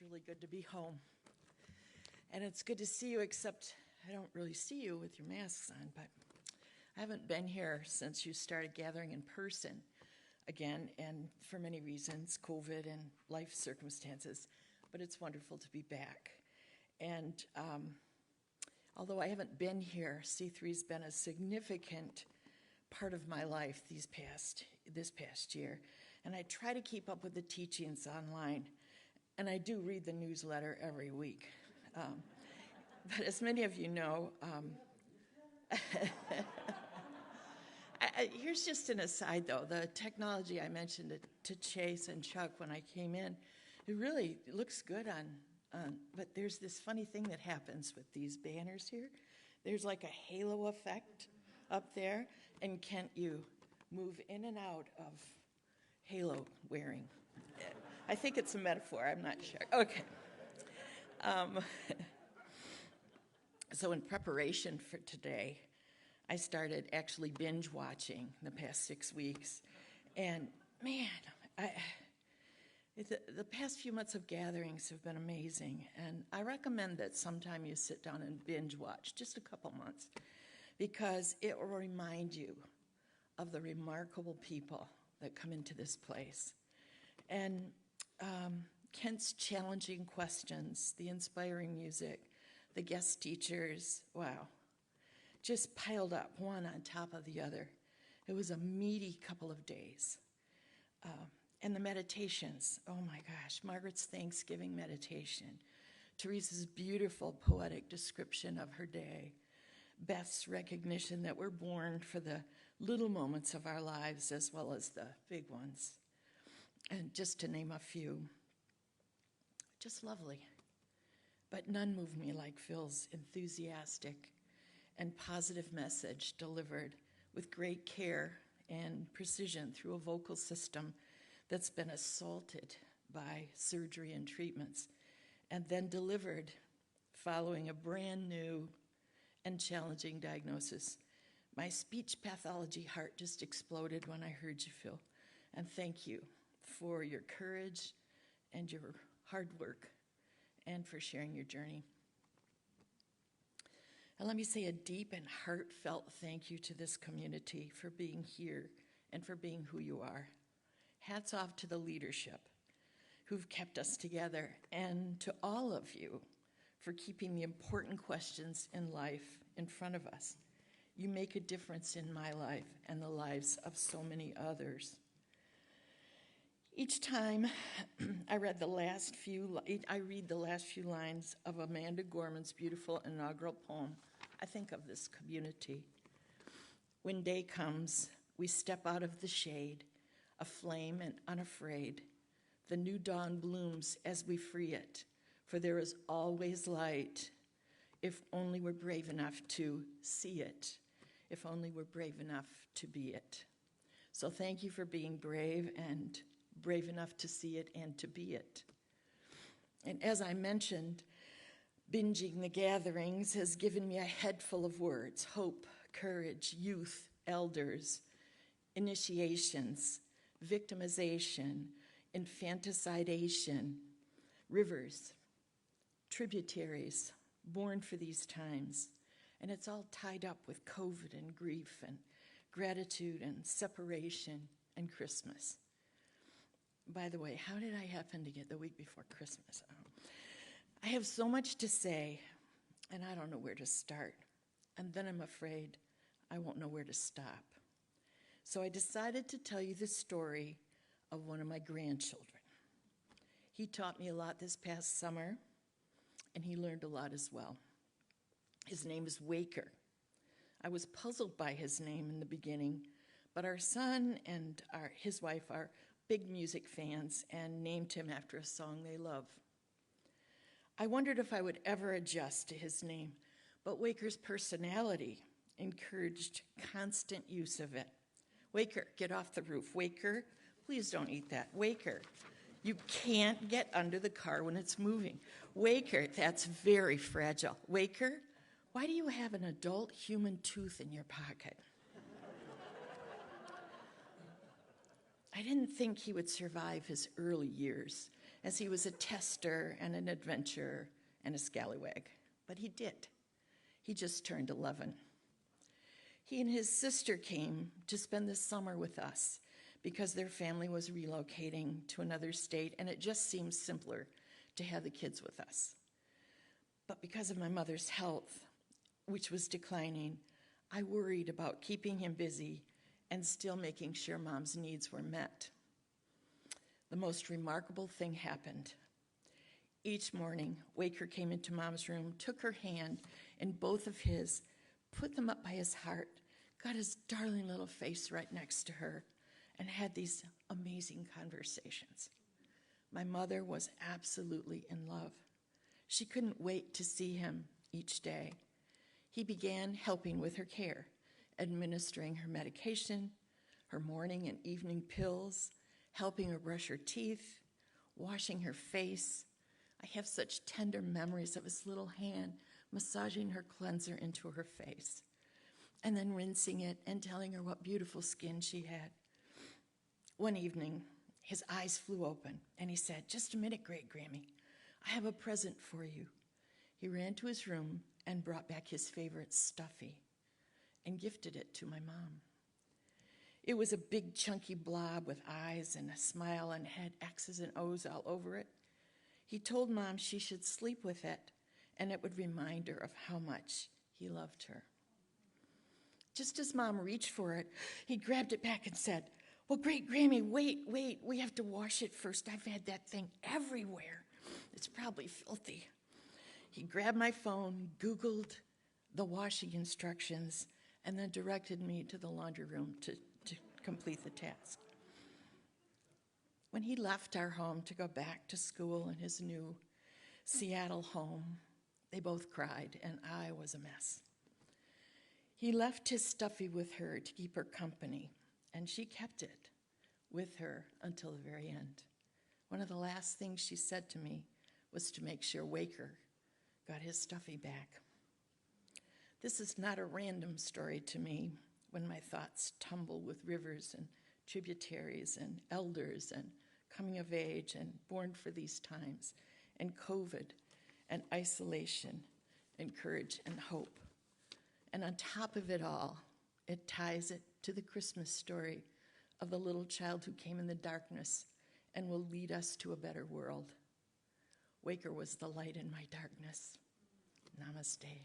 really good to be home. And it's good to see you, except I don't really see you with your masks on, but I haven't been here since you started gathering in person again, and for many reasons, COVID and life circumstances, but it's wonderful to be back. And although I haven't been here, C3's been a significant part of my life this past year, and I try to keep up with the teachings online, and I do read the newsletter every week. But as many of you know, here's just an aside though, the technology I mentioned to Chase and Chuck when I came in, it really looks good but there's this funny thing that happens with these banners here. There's like a halo effect up there, and Kent, you move in and out of halo wearing. I think it's a metaphor, I'm not sure. Okay. So in preparation for today, I started actually binge watching the past 6 weeks. And man, the past few months of gatherings have been amazing. And I recommend that sometime you sit down and binge watch, just a couple months, because it will remind you of the remarkable people that come into this place. And Kent's challenging questions, the inspiring music, the guest teachers, wow, just piled up one on top of the other. It was a meaty couple of days. And the meditations, oh my gosh, Margaret's Thanksgiving meditation, Teresa's beautiful poetic description of her day, Beth's recognition that we're born for the little moments of our lives as well as the big ones. And just to name a few, just lovely. But none moved me like Phil's enthusiastic and positive message delivered with great care and precision through a vocal system that's been assaulted by surgery and treatments, and then delivered following a brand new and challenging diagnosis. My speech pathology heart just exploded when I heard you, Phil. And thank you for your courage and your hard work and for sharing your journey. And let me say a deep and heartfelt thank you to this community for being here and for being who you are. Hats off to the leadership who've kept us together, and to all of you for keeping the important questions in life in front of us. You make a difference in my life and the lives of so many others. Each time I read the last few lines of Amanda Gorman's beautiful inaugural poem, I think of this community. When day comes, we step out of the shade, aflame and unafraid. The new dawn blooms as we free it, for there is always light, if only we're brave enough to see it, if only we're brave enough to be it. So thank you for being brave and brave enough to see it and to be it. And as I mentioned, binging the gatherings has given me a head full of words: hope, courage, youth, elders, initiations, victimization, infanticidation, rivers, tributaries, born for these times. And it's all tied up with COVID and grief and gratitude and separation and Christmas. By the way, how did I happen to get the week before Christmas? I have so much to say, and I don't know where to start. And then I'm afraid I won't know where to stop. So I decided to tell you the story of one of my grandchildren. He taught me a lot this past summer, and he learned a lot as well. His name is Waker. I was puzzled by his name in the beginning, but our son and his wife are big music fans and named him after a song they love. I wondered if I would ever adjust to his name, but Waker's personality encouraged constant use of it. Waker, get off the roof. Waker, please don't eat that. Waker, you can't get under the car when it's moving. Waker, that's very fragile. Waker, why do you have an adult human tooth in your pocket? I didn't think he would survive his early years as he was a tester and an adventurer and a scallywag. But he did. He just turned 11. He and his sister came to spend the summer with us because their family was relocating to another state, and it just seemed simpler to have the kids with us. But because of my mother's health, which was declining, I worried about keeping him busy and still making sure Mom's needs were met. The most remarkable thing happened. Each morning, Waker came into Mom's room, took her hand in both of his, put them up by his heart, got his darling little face right next to her, and had these amazing conversations. My mother was absolutely in love. She couldn't wait to see him each day. He began helping with her care, administering her medication, her morning and evening pills, helping her brush her teeth, washing her face. I have such tender memories of his little hand massaging her cleanser into her face, and then rinsing it and telling her what beautiful skin she had. One evening, his eyes flew open, and he said, "Just a minute, Great Grammy. I have a present for you." He ran to his room and brought back his favorite stuffy and gifted it to my mom. It was a big, chunky blob with eyes and a smile and had X's and O's all over it. He told Mom she should sleep with it, and it would remind her of how much he loved her. Just as Mom reached for it, he grabbed it back and said, "Well, Great Grammy, wait, we have to wash it first. I've had that thing everywhere. It's probably filthy." He grabbed my phone, Googled the washing instructions, and then directed me to the laundry room to complete the task. When he left our home to go back to school in his new Seattle home, they both cried, and I was a mess. He left his stuffy with her to keep her company, and she kept it with her until the very end. One of the last things she said to me was to make sure Waker got his stuffy back. This is not a random story to me when my thoughts tumble with rivers and tributaries and elders and coming of age and born for these times and COVID and isolation and courage and hope. And on top of it all, it ties it to the Christmas story of the little child who came in the darkness and will lead us to a better world. Waker was the light in my darkness. Namaste.